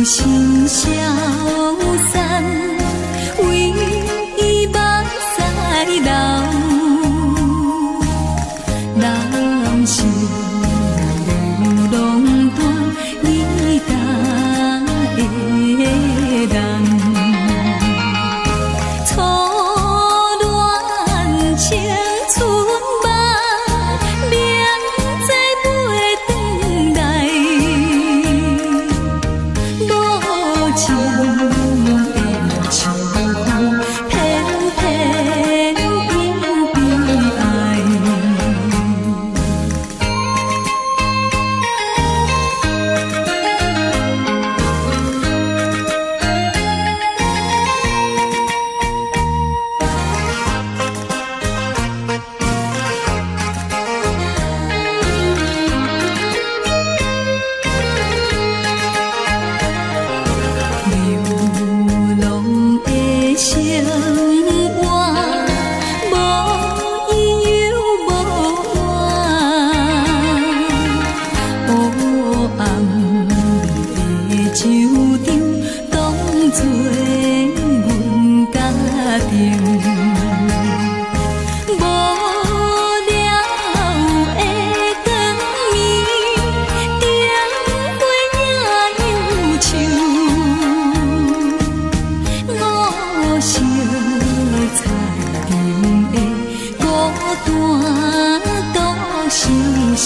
心消散，为伊目屎流。人生路long短，你答的人，初恋青春梦，明知袂转来，无情的秋风，偏偏引悲哀。流浪的生活，无依又无岸。黑暗的酒场，当作阮家庭。无聊的光暝，灯火也忧愁。我烧菜场的孤单都心事。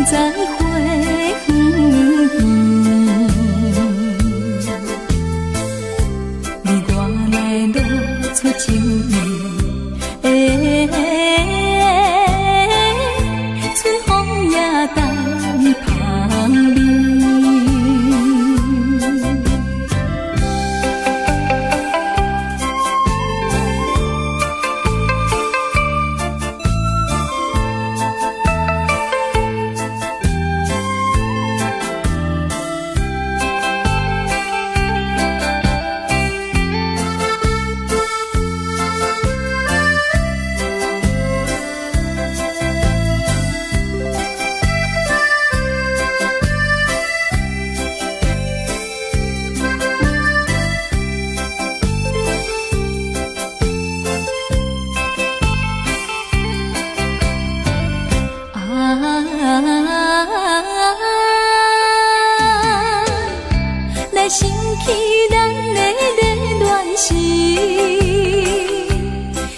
在花园边，你我来露出情意，春风也带芳味。来想起咱的热恋时，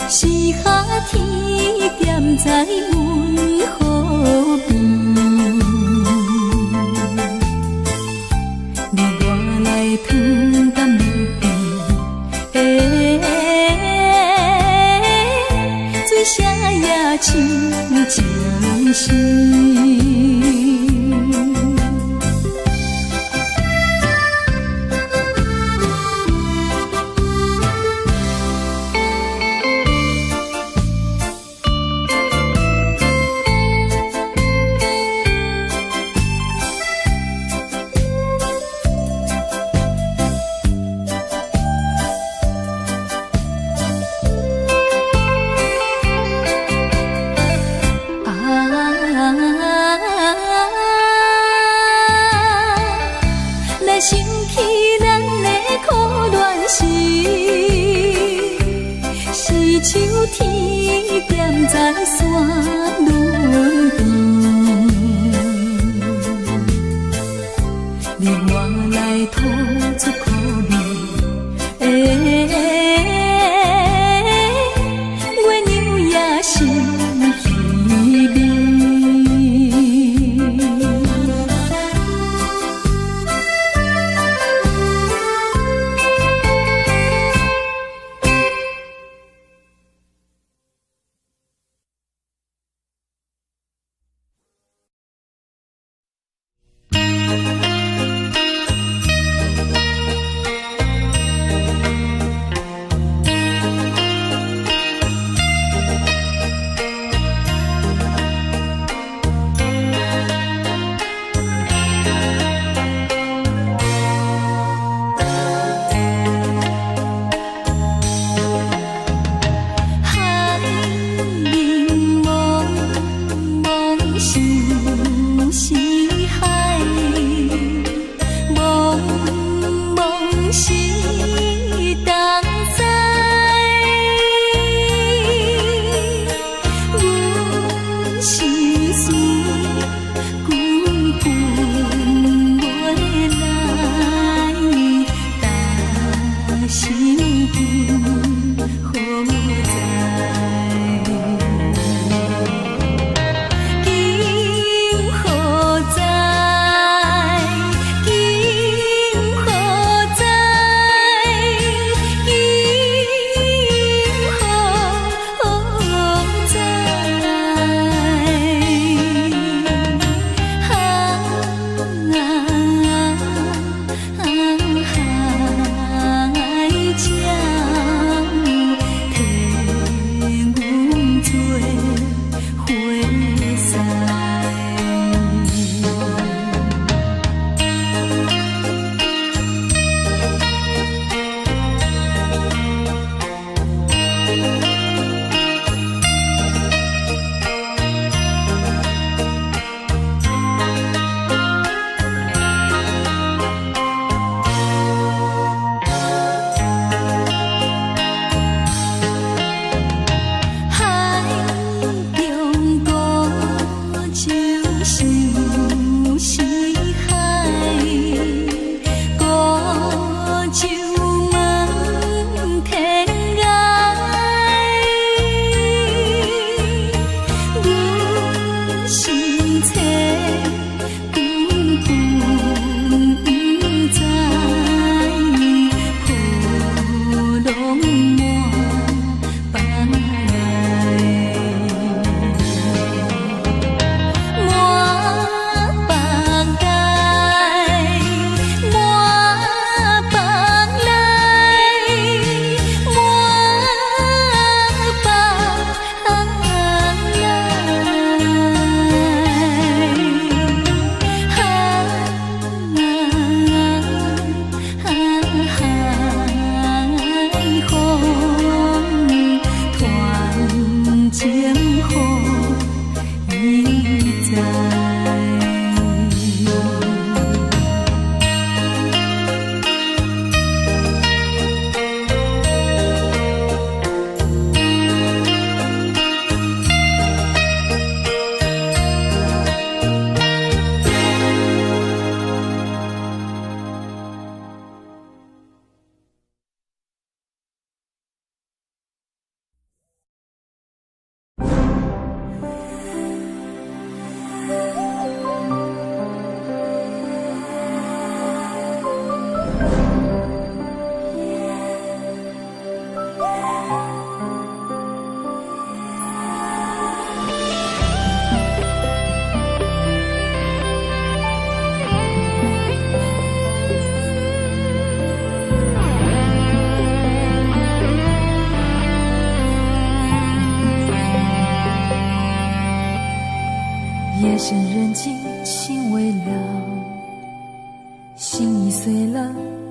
是夏天踮在阮河边，你我来糖甘蜜甜，水声也唱情诗。来想起咱的苦恋时，是秋天踮在山峦边，你我来吐出苦味，月娘也是稀微。情切。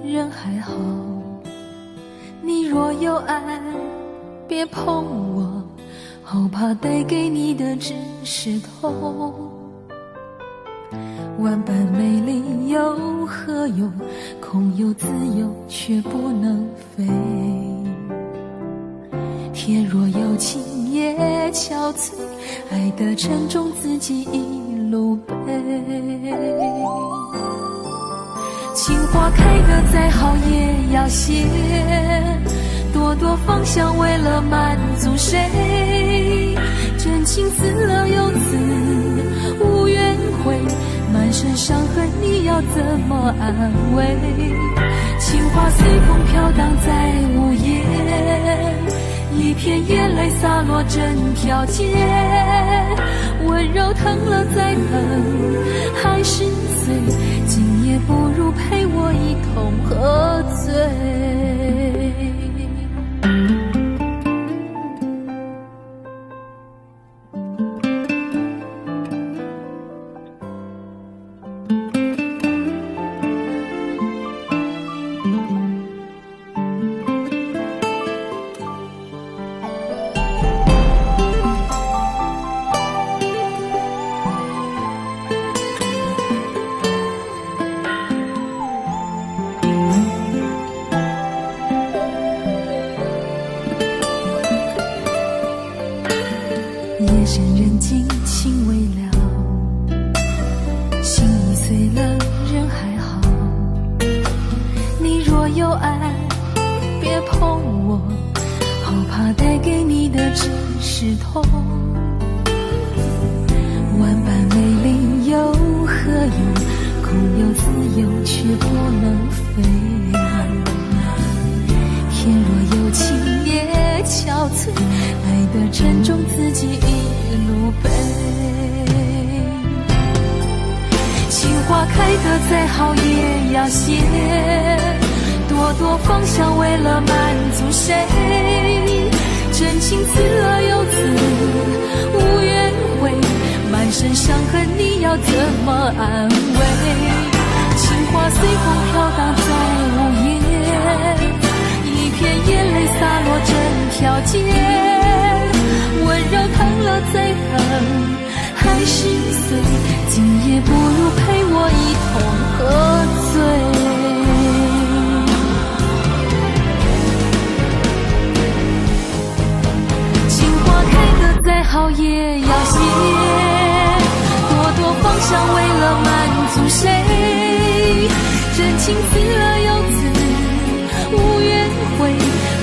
人还好。你若有爱，别碰我，好怕带给你的只是痛。万般美丽有何用？空有自由却不能飞。天若有情也憔悴，爱的沉重自己一路背。情花开得再好也要谢，朵朵芳香为了满足谁？真情死了又死，无怨悔，满身伤痕你要怎么安慰？情花随风飘荡在午夜，一片眼泪洒落整条街，温柔疼了再疼，还是碎，今夜不如陪我一同喝醉。夜深人静情未了，心已碎了人还好。你若有爱别碰我，好怕带给你的只是痛。万般美丽有何用？空有自由却不能飞。天若有情也憔悴，爱的沉重自己一路背。情花开得再好也要谢，朵朵芳香为了满足谁？真情死了又死，无怨悔，满身伤痕你要怎么安慰？情花随风飘荡在午夜，一片眼泪洒落整条街，温柔疼了再疼，还是碎，今夜不如陪我一同喝醉。情花开得再好也要谢，朵朵芳香为了满足谁？真情死了又死，无怨悔，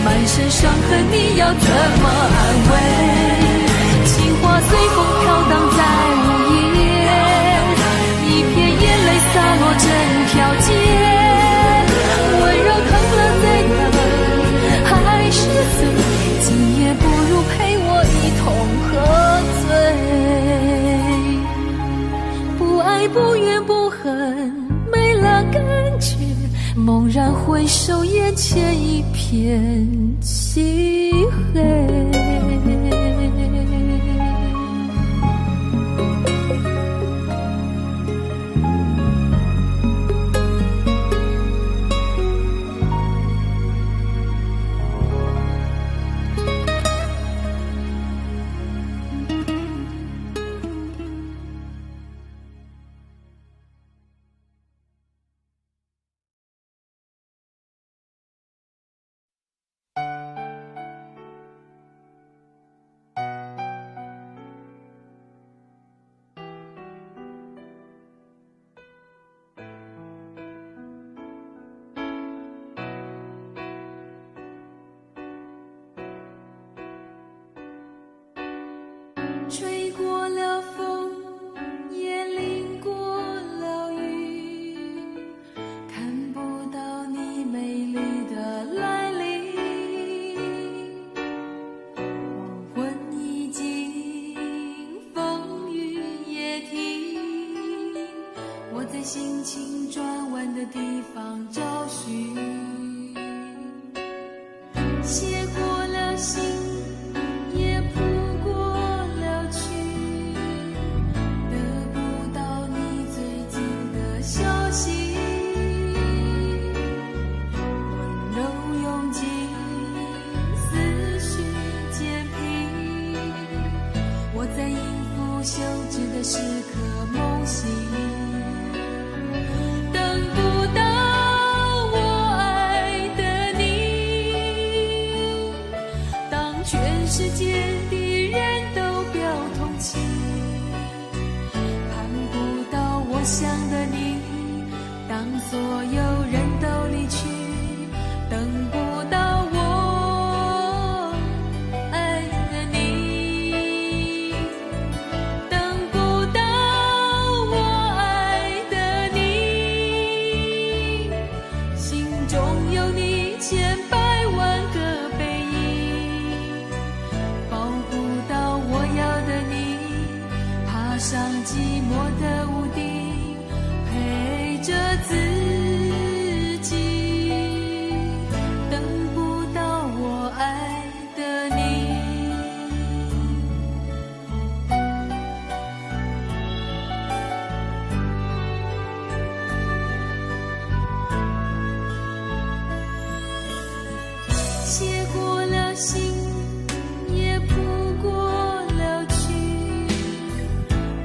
满身伤痕你要怎么安慰？情花随风飘荡在午夜，一片眼泪洒落整条街，温柔疼了再疼，还是碎，今夜不如陪我一同喝醉。不爱不怨不恨，没了感觉，猛然回首，眼前一片漆黑。世界的人都表同情，盼不到我想的你，当所有人都离去，等不到我爱的你，等不到我爱的你，心中有你千百万个背影，抱不到我要的你，爬上寂寞的屋顶，陪着自己，等不到我爱的你。写过了信，也谱过了曲，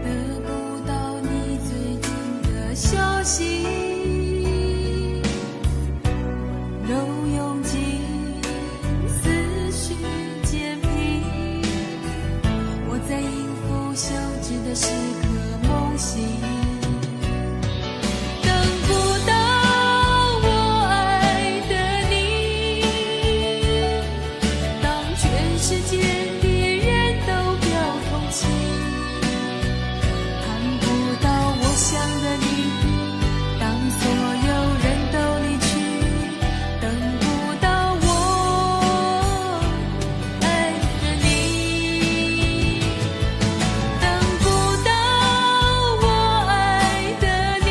得不到你最近的消息，都用尽思绪煎皮，我在应付休止的时刻梦醒，等不到我爱的你，当全世界的人都表同情，盼不到我想的你，当所有人都离去，等不到我爱的你，等不到我爱的你，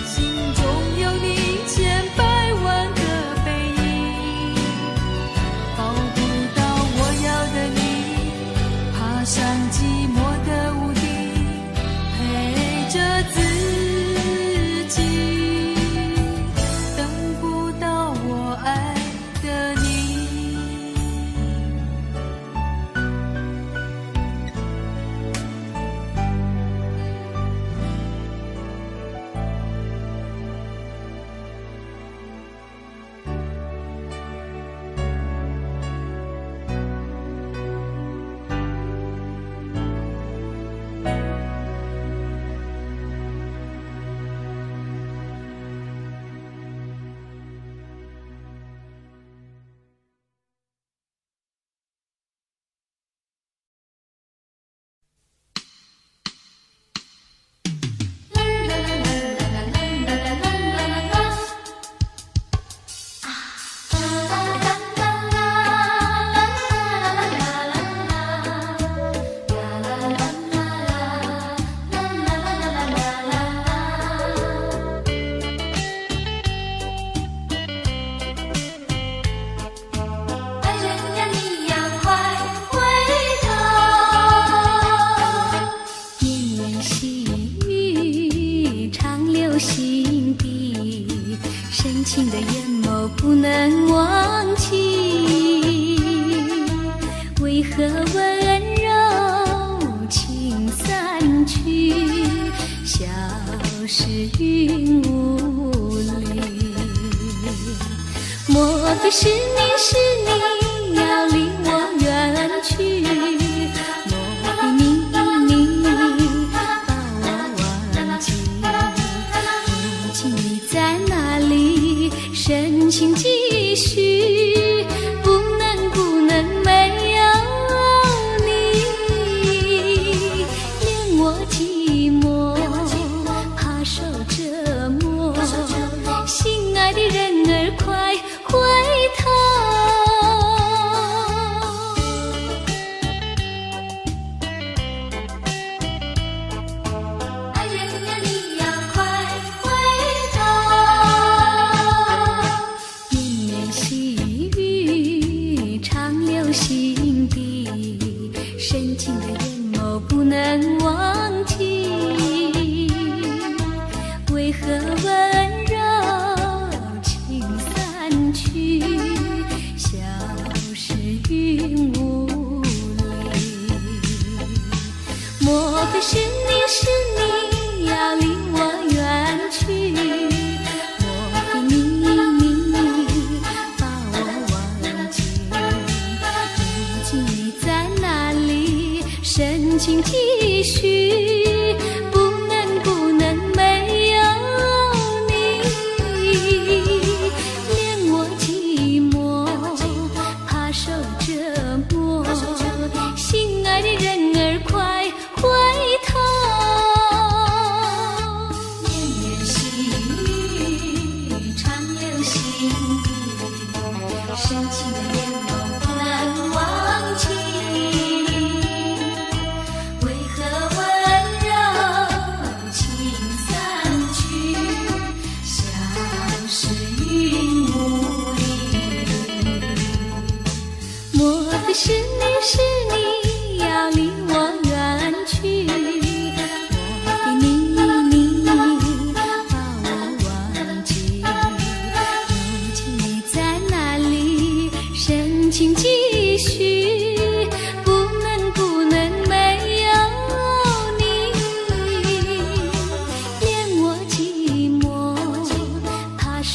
心中有你千百万个背影，抱不到我要的你，爬上寂寞的屋顶，陪着自己，等不到我爱的你。情的眼眸不能忘记，为何温柔情散去，消失云雾里？莫非是你要离我远去？莫非你把我忘记？如今你在哪里？深情继续，不能没有你，连我寂寞怕受折磨，心爱的人儿快回头。情继续，不能没有你，连我寂寞，怕受折磨，心爱的人儿快回头。年年细雨常留心底，深情的眼眸不能忘记。为何温柔情散去，消失云雾里？莫非是你要离我远去？莫非你把我忘记？如今你在哪里？深情继续，不能没有你，连我寂寞，怕受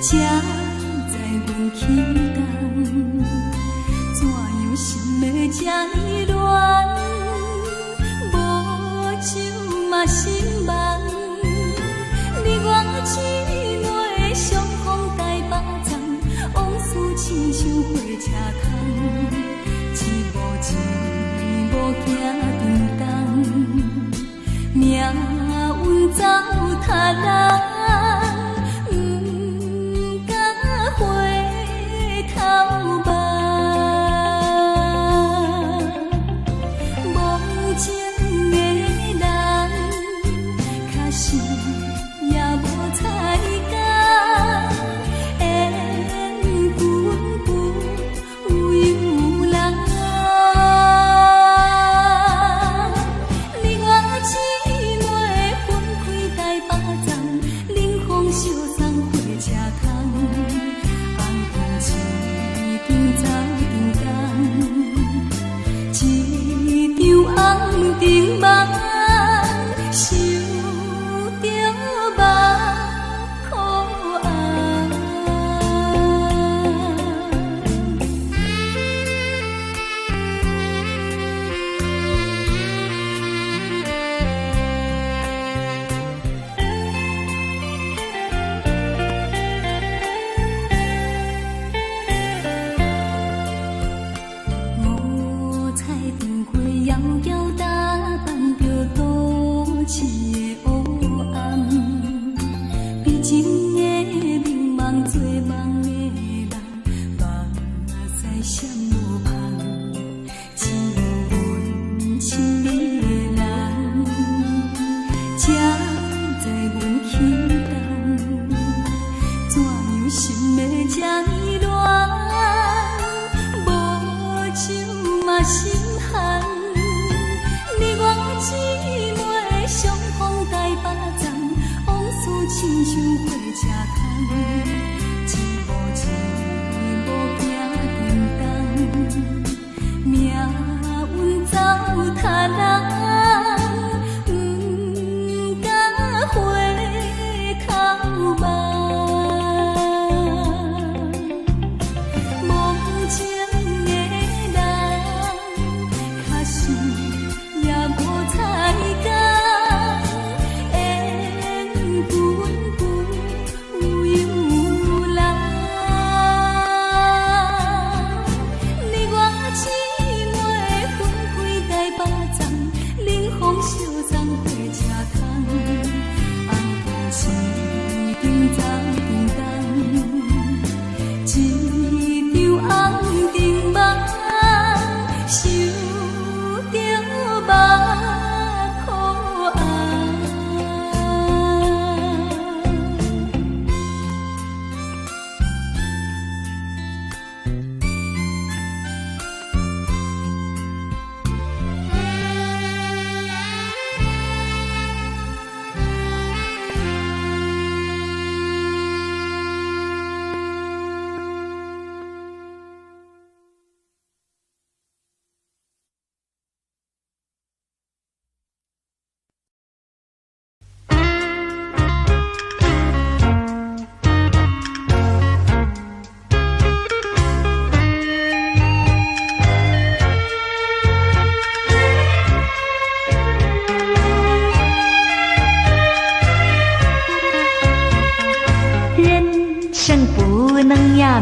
才知阮期待，怎样心的这呢乱？无酒嘛心梦，你我姊妹相逢台北站，往事亲像火车窗，一步行沉重，命运走塔人。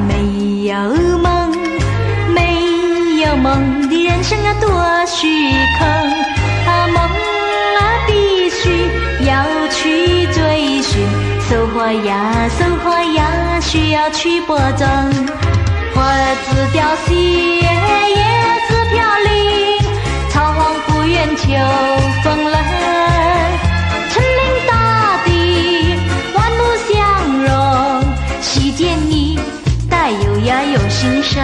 没有梦，没有梦的人生啊多虚空啊，梦啊必须要去追寻，收获呀需要去播种，花自凋谢，叶子飘零，草黄不愿秋风冷，森林大地万物相融，细见你带有呀有心声。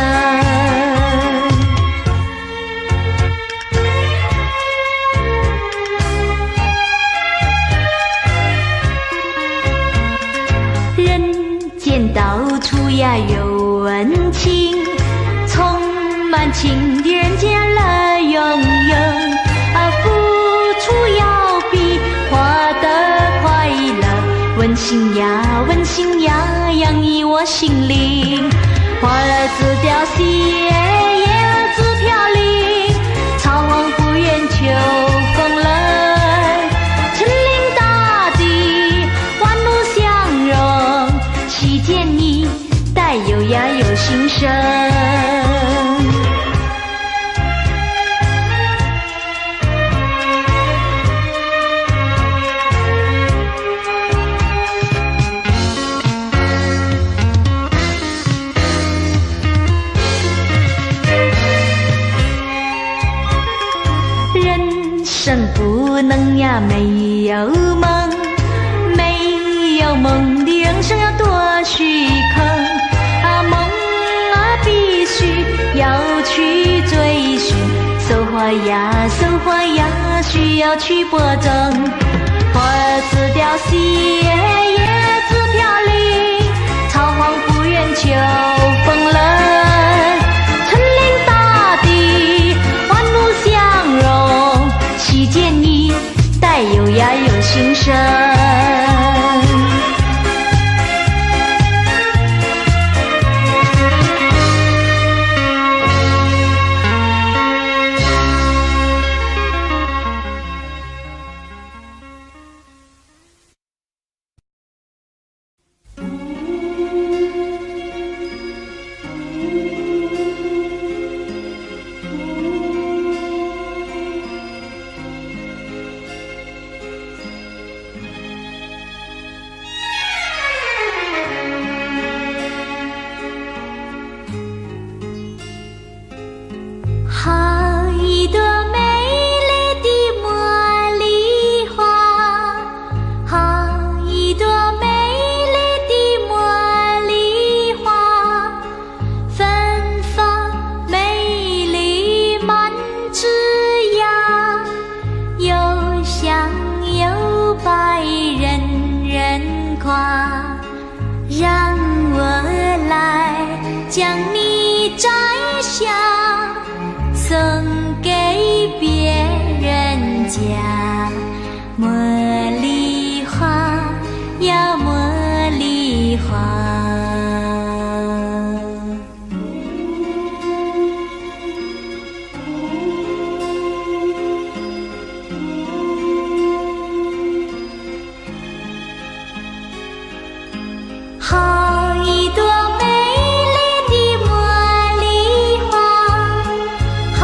人间到处呀有温情，充满情的人间乐融融啊，付出要比获得快乐，温馨呀温馨呀洋溢我心灵。花儿自凋谢，叶儿自飘零，草黄不远秋风冷。森林大地，万物相融，其间你带优雅又心声。生不能呀，没有梦，没有梦的人生要多虚空啊！梦啊，必须要去追寻，收获呀，收获呀，需要去播种。花儿自凋谢，叶儿自飘零，草黄不远秋风冷。其间你带优雅又心声。让我来将你摘下，送给别人家。茉莉花呀，茉莉花。好一朵美丽的茉莉花，好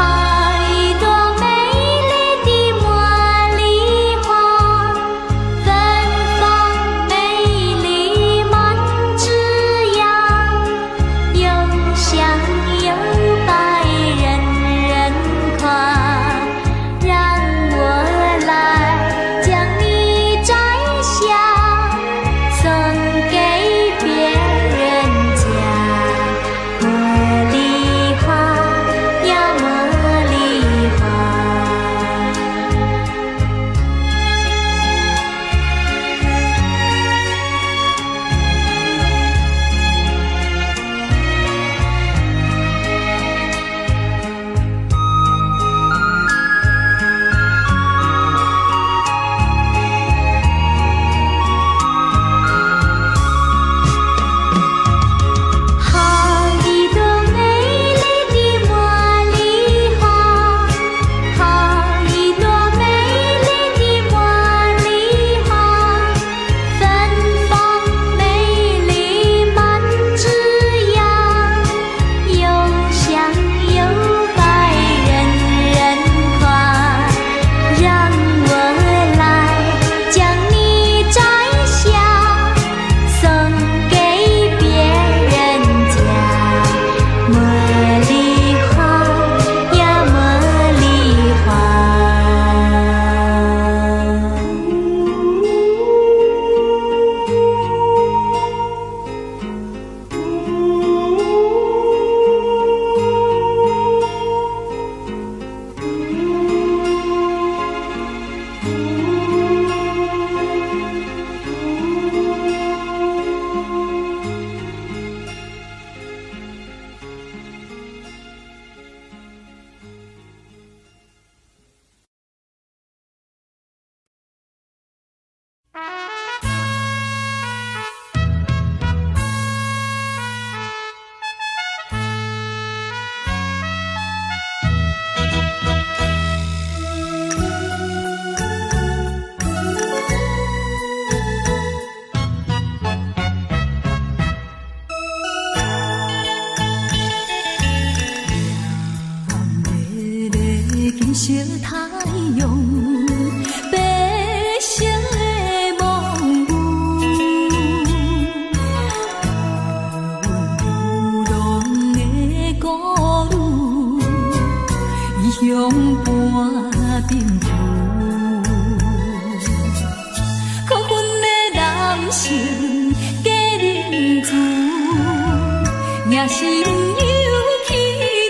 也是不由起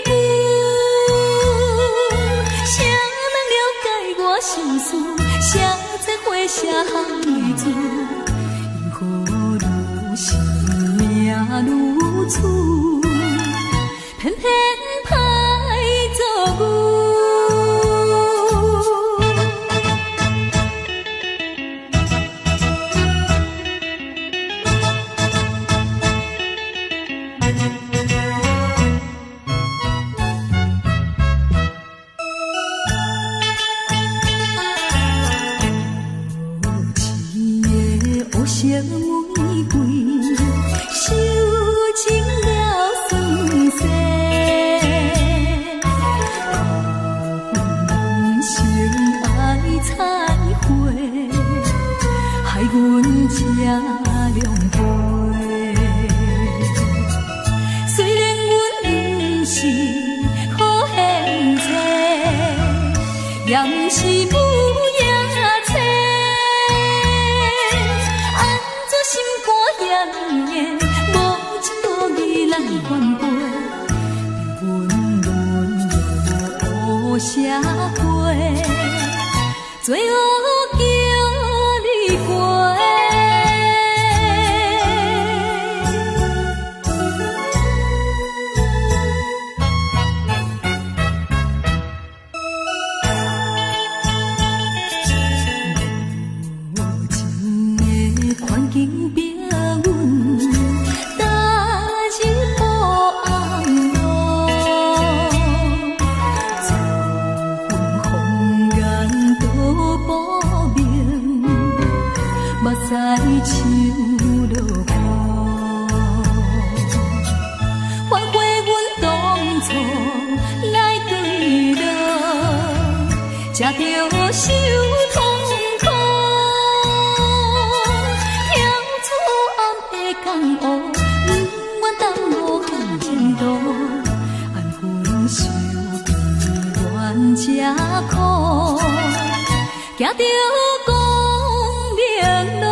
久。谁人了解我心事？谁在花写行语字？因何愈是命愈处，偏偏歹做牛。玫瑰收情了酸涩，人生爱彩花，害阮吃凉杯。虽然阮不是好现世，也不是母野菜。心肝炎炎，无情无义来反背，温润又无写批，最后叫你过。无情的环境逼阮，踏入无红路，走分风眼都不明，目屎像落雨，反悔阮当初来对路，才着受痛苦。江湖，不愿耽误向前途，安分守己，愿吃苦，行着光明路。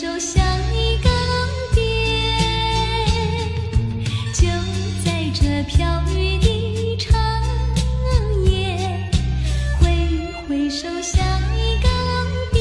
手像一个别，就在这飘雨的长夜，挥手像一个别。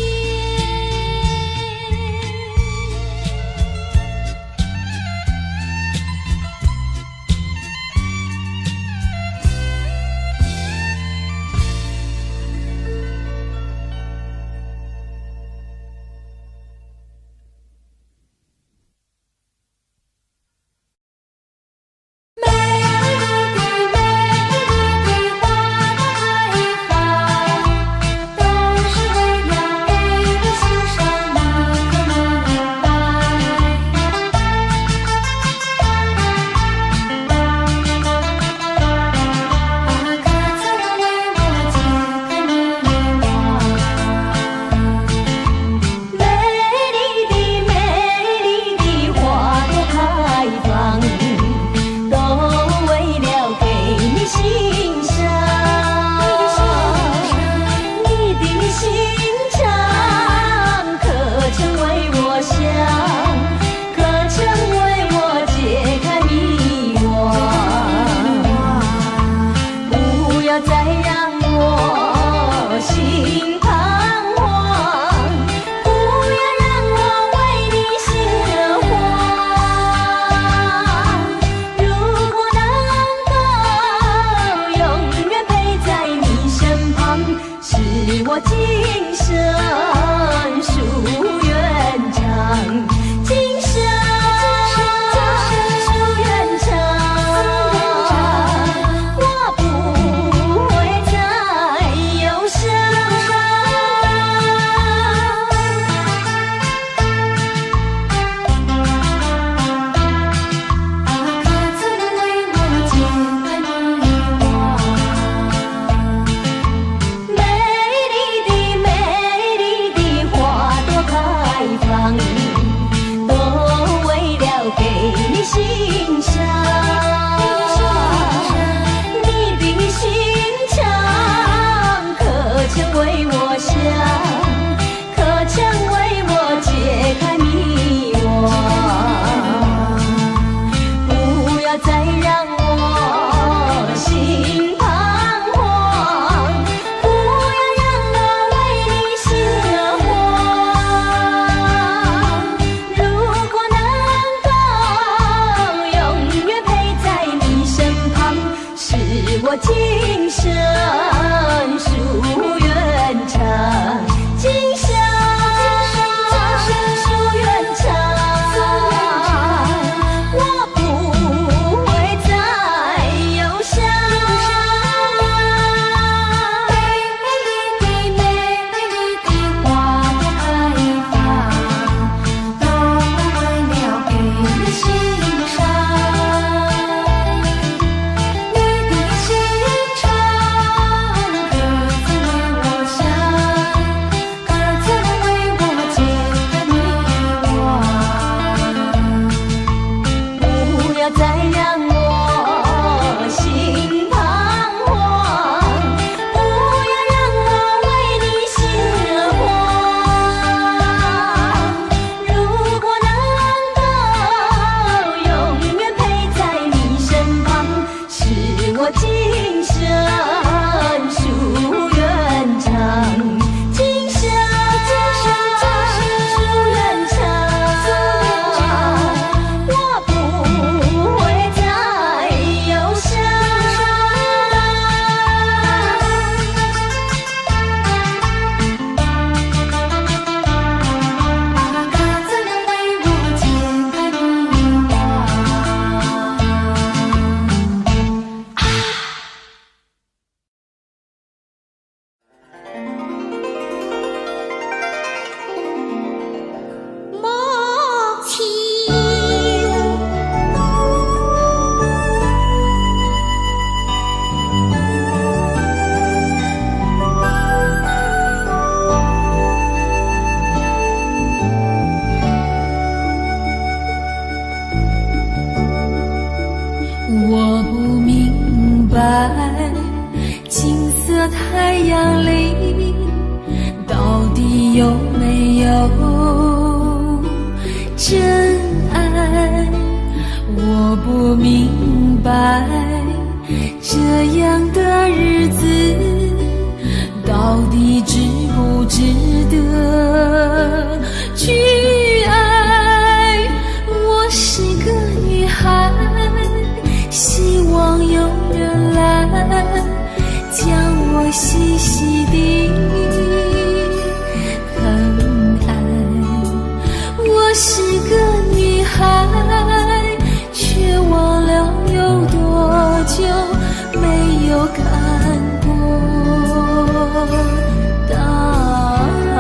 我今生夙愿长，今生夙愿长，我不会再忧伤。美丽的花朵开放，都为了给你欣赏。今生夙愿长，今生夙愿长，我不会再忧伤。它怎能为我解开迷惘？我不明白，金色太阳里到底有没有明白这样的日子到底值不值得去爱。我是个女孩，希望有人来将我细细地疼爱。我是个女孩，却忘了有多久没有看过大海。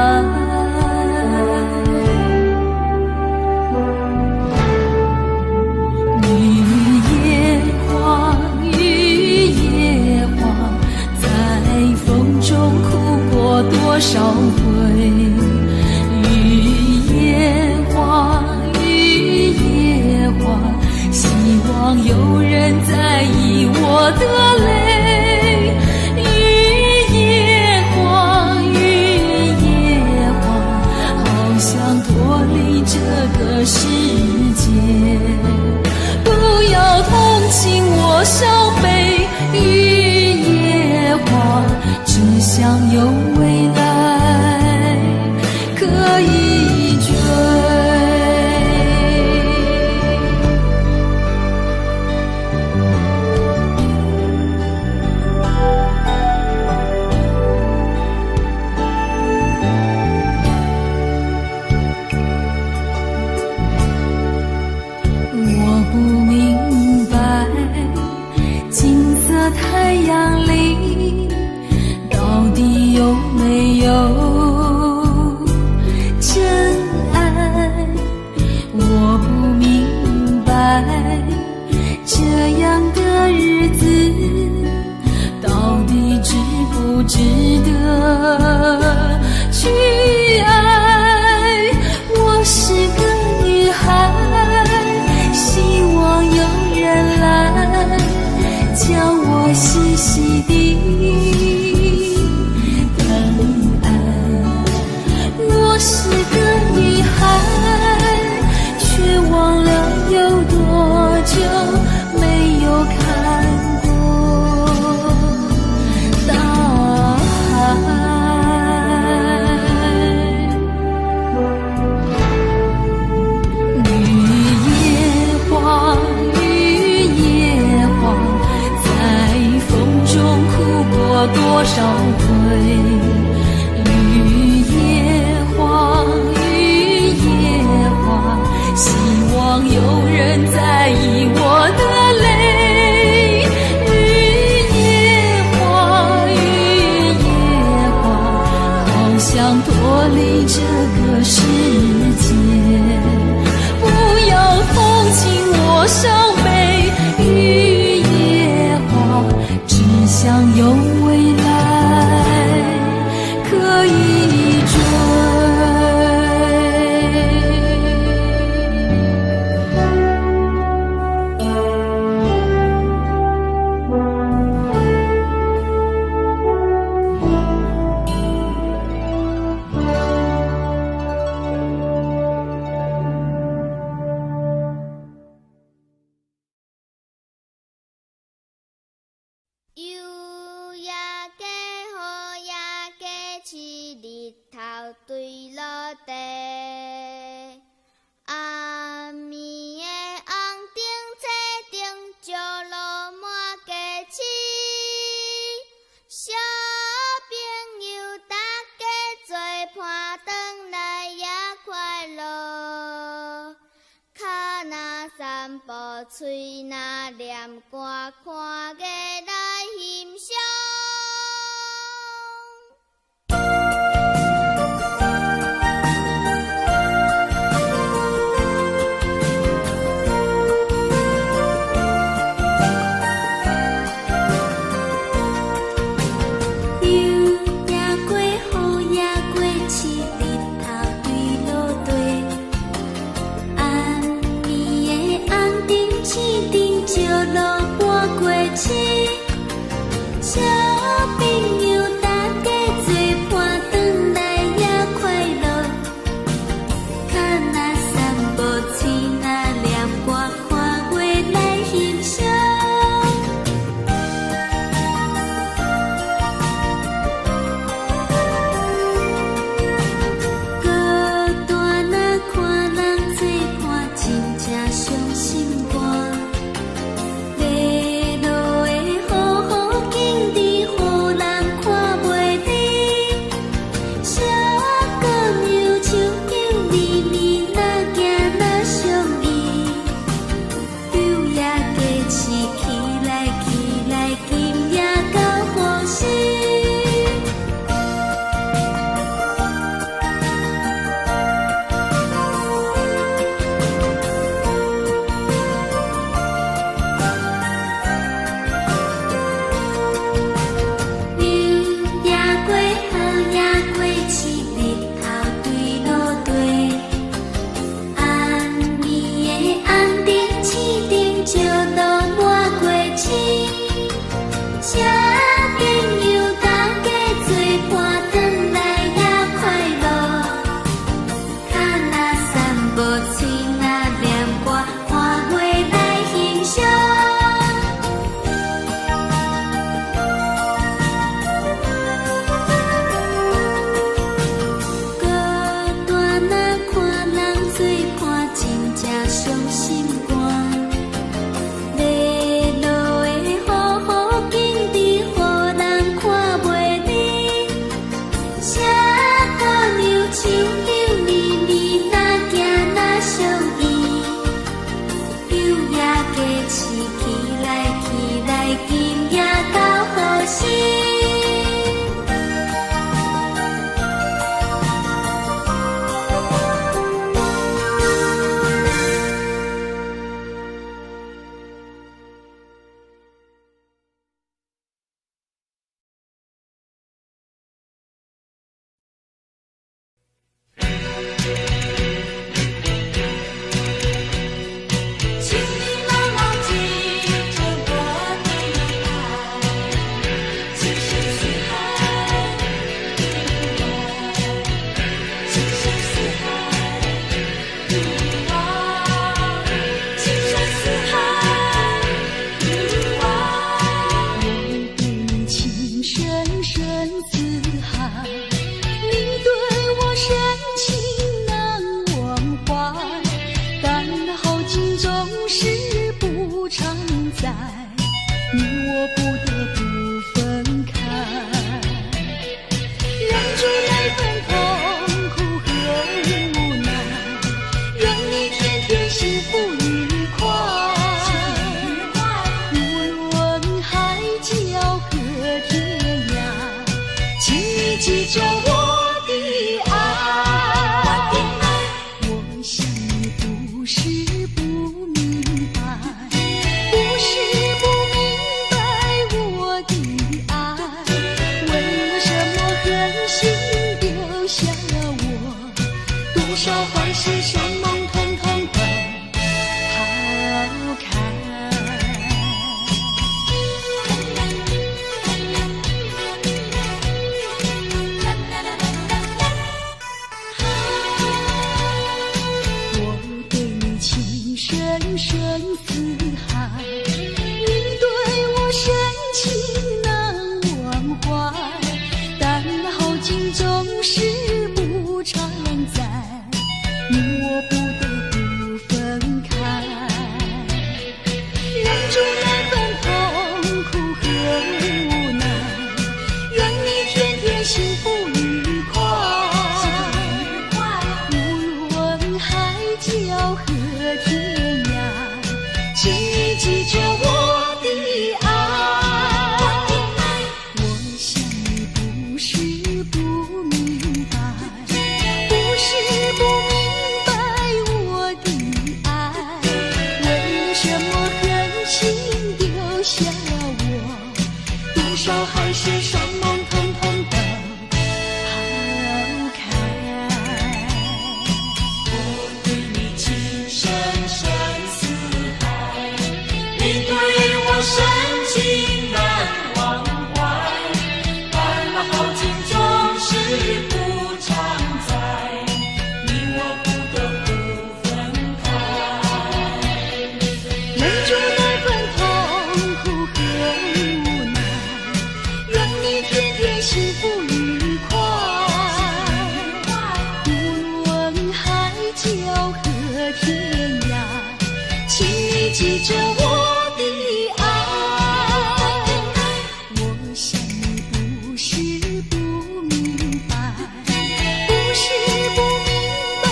雨也花，雨也花，在风中哭过多少回。雨也花，雨也花，希望有人在意我的泪。雨也花，雨也花，好想脱离这个世界。不要同情我伤悲，雨也花，只想有未来可以追。我不明白金色太阳里到底有没有真爱。我不明白这样的日子到底值不值得去爱。我是个女孩，希望有人来将我细细地疼爱。我是个女孩，却忘了有多久没有看过大海。多少回，雨也花，雨也花，希望有人在意我的泪。雨也花，雨也花，好想脱离这个世界。不要同情我伤悲，雨也花，只想有未来可以追。对落地，暗暝的红灯车顶石路满街市，小朋友大家做伴转来也快乐，脚若散步，嘴若念歌，看月来欣赏。吹那念歌，看月来欣总是不常在，你我不得不分开。忍住那份痛苦和无奈，愿你天天幸福愉快。无论海角和天涯，请你记着我的爱。我想你不是不明白，不是不明白我的爱，为了什么狠心丢下了我，多少欢喜伤梦统统都抛开。我对你情深深似海，你对我深情难忘怀，但那后劲总是不常在，你我不得不分开。忍住那份痛苦和无奈，愿你天天幸福愉快。无论海角和天涯，请你记着我的爱。我想你不是不明白，不是不明白我的爱，为了什么狠心丢下了我，多少海誓山盟统统都抛开。我对你情深深似海，你对我深情难忘怀，但那好景总是不常在，你我不得不分开。忍住那份痛苦和无奈，愿你天天幸福愉快。无论海角和天涯，请你记着我的爱。我想你不是不明白，不是不明白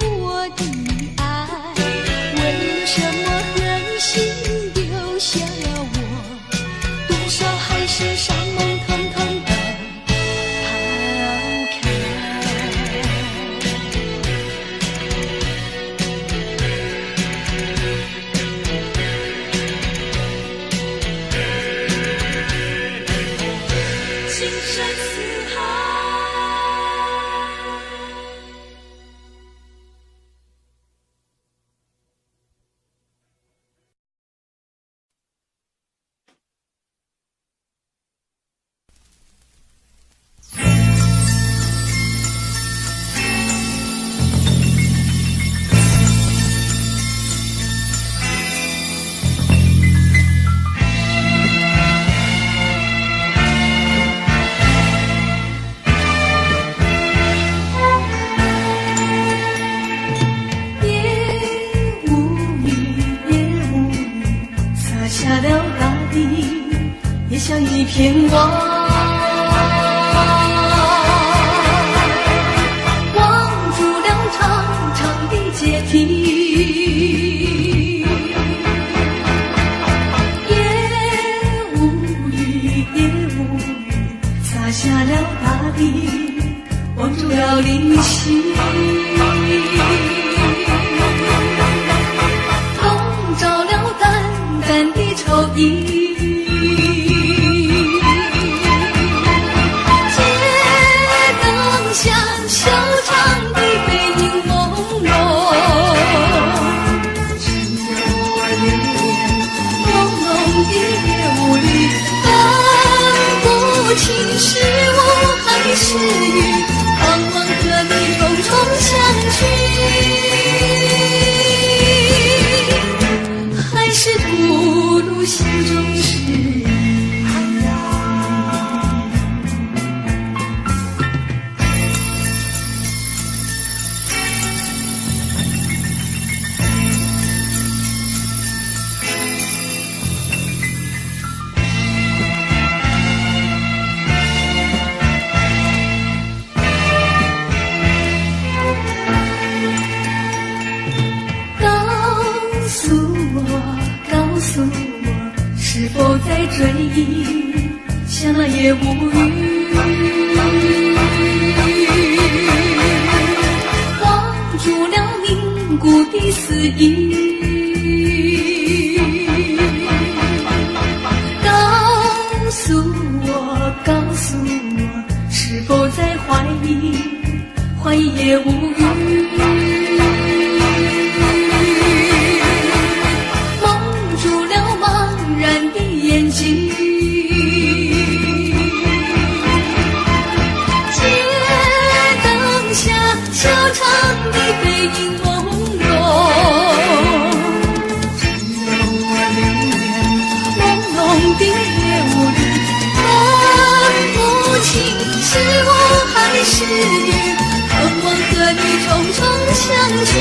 我的爱，为了什么狠心丢下了我，多少海誓山盟统统都抛开。情深似海。下了大地，也像一片汪，望住了长长的阶梯。也无语，也无语，洒下了大地，望住了灵犀。笼罩了淡淡的愁意，街灯下修长的背影朦胧，沉默流连朦胧的夜雾里，分不清是雾还是雨，盼望和你重重相聚，还是不如心中诉我是否在追忆，想了也无语。忘住了凝固的思忆，告诉我是否在怀疑，怀疑也无语。蒙住了茫然的眼睛，街灯下小长的背影朦胧，只有我留恋朦胧的夜雾里，分不清是我还是你，盼望和你重重相聚。